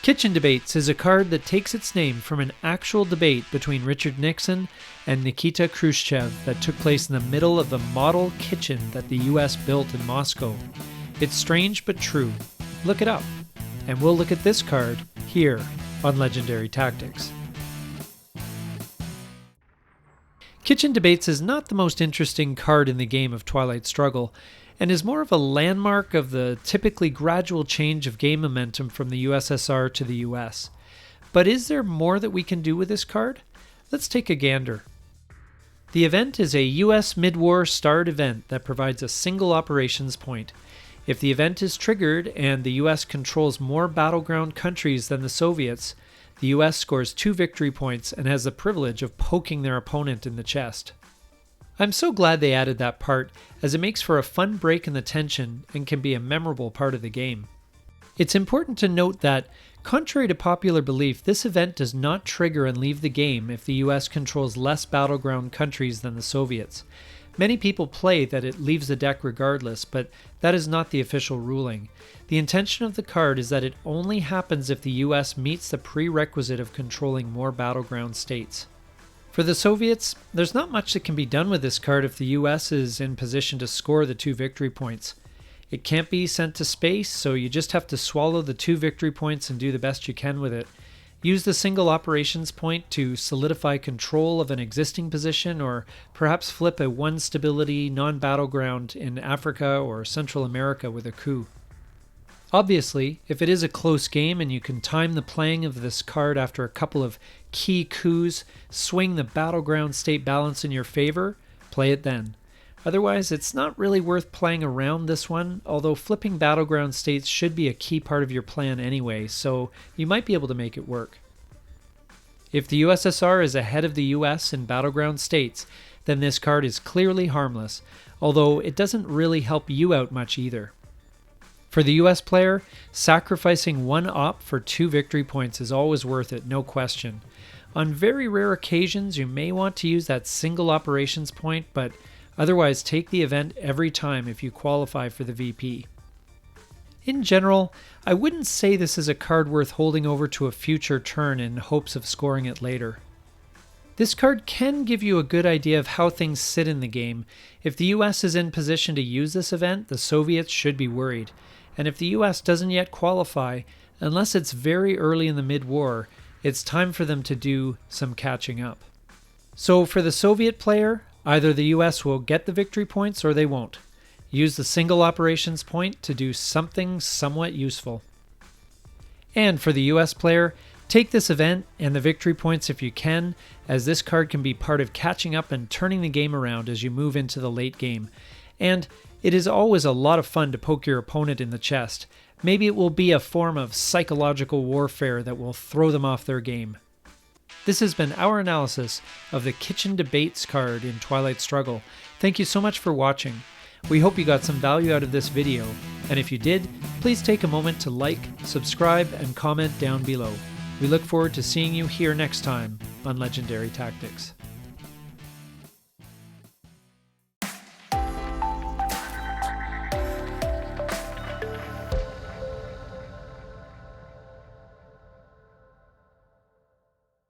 Kitchen Debates is a card that takes its name from an actual debate between Richard Nixon and Nikita Khrushchev that took place in the middle of the model kitchen that the US built in Moscow. It's strange but true. Look it up. And we'll look at this card here on Legendary Tactics. Kitchen Debates is not the most interesting card in the game of Twilight Struggle, and is more of a landmark of the typically gradual change of game momentum from the USSR to the US. But is there more that we can do with this card? Let's take a gander. The event is a US mid-war starred event that provides a single operations point. If the event is triggered and the US controls more battleground countries than the Soviets, the US scores 2 victory points and has the privilege of poking their opponent in the chest. I'm so glad they added that part, as it makes for a fun break in the tension and can be a memorable part of the game. It's important to note that, contrary to popular belief, this event does not trigger and leave the game if the US controls less battleground countries than the Soviets. Many people play that it leaves the deck regardless, but that is not the official ruling. The intention of the card is that it only happens if the US meets the prerequisite of controlling more battleground states. For the Soviets, there's not much that can be done with this card if the US is in position to score the 2 victory points. It can't be sent to space, so you just have to swallow the 2 victory points and do the best you can with it. Use the single operations point to solidify control of an existing position, or perhaps flip a 1 stability non-battleground in Africa or Central America with a coup. Obviously, if it is a close game and you can time the playing of this card after a couple of key coups, swing the battleground state balance in your favor, play it then. Otherwise, it's not really worth playing around this one, although flipping battleground states should be a key part of your plan anyway, so you might be able to make it work. If the USSR is ahead of the US in battleground states, then this card is clearly harmless, although it doesn't really help you out much either. For the US player, sacrificing 1 op for 2 victory points is always worth it, no question. On very rare occasions, you may want to use that single operations point, but otherwise take the event every time if you qualify for the VP. In general, I wouldn't say this is a card worth holding over to a future turn in hopes of scoring it later. This card can give you a good idea of how things sit in the game. If the US is in position to use this event, the Soviets should be worried. And if the US doesn't yet qualify, unless it's very early in the mid-war, it's time for them to do some catching up. So for the Soviet player, either the US will get the victory points or they won't. Use the single operations point to do something somewhat useful. And for the US player, take this event and the victory points if you can, as this card can be part of catching up and turning the game around as you move into the late game. And it is always a lot of fun to poke your opponent in the chest. Maybe it will be a form of psychological warfare that will throw them off their game. This has been our analysis of the Kitchen Debates card in Twilight Struggle. Thank you so much for watching. We hope you got some value out of this video, and if you did, please take a moment to like, subscribe, and comment down below. We look forward to seeing you here next time on Legendary Tactics.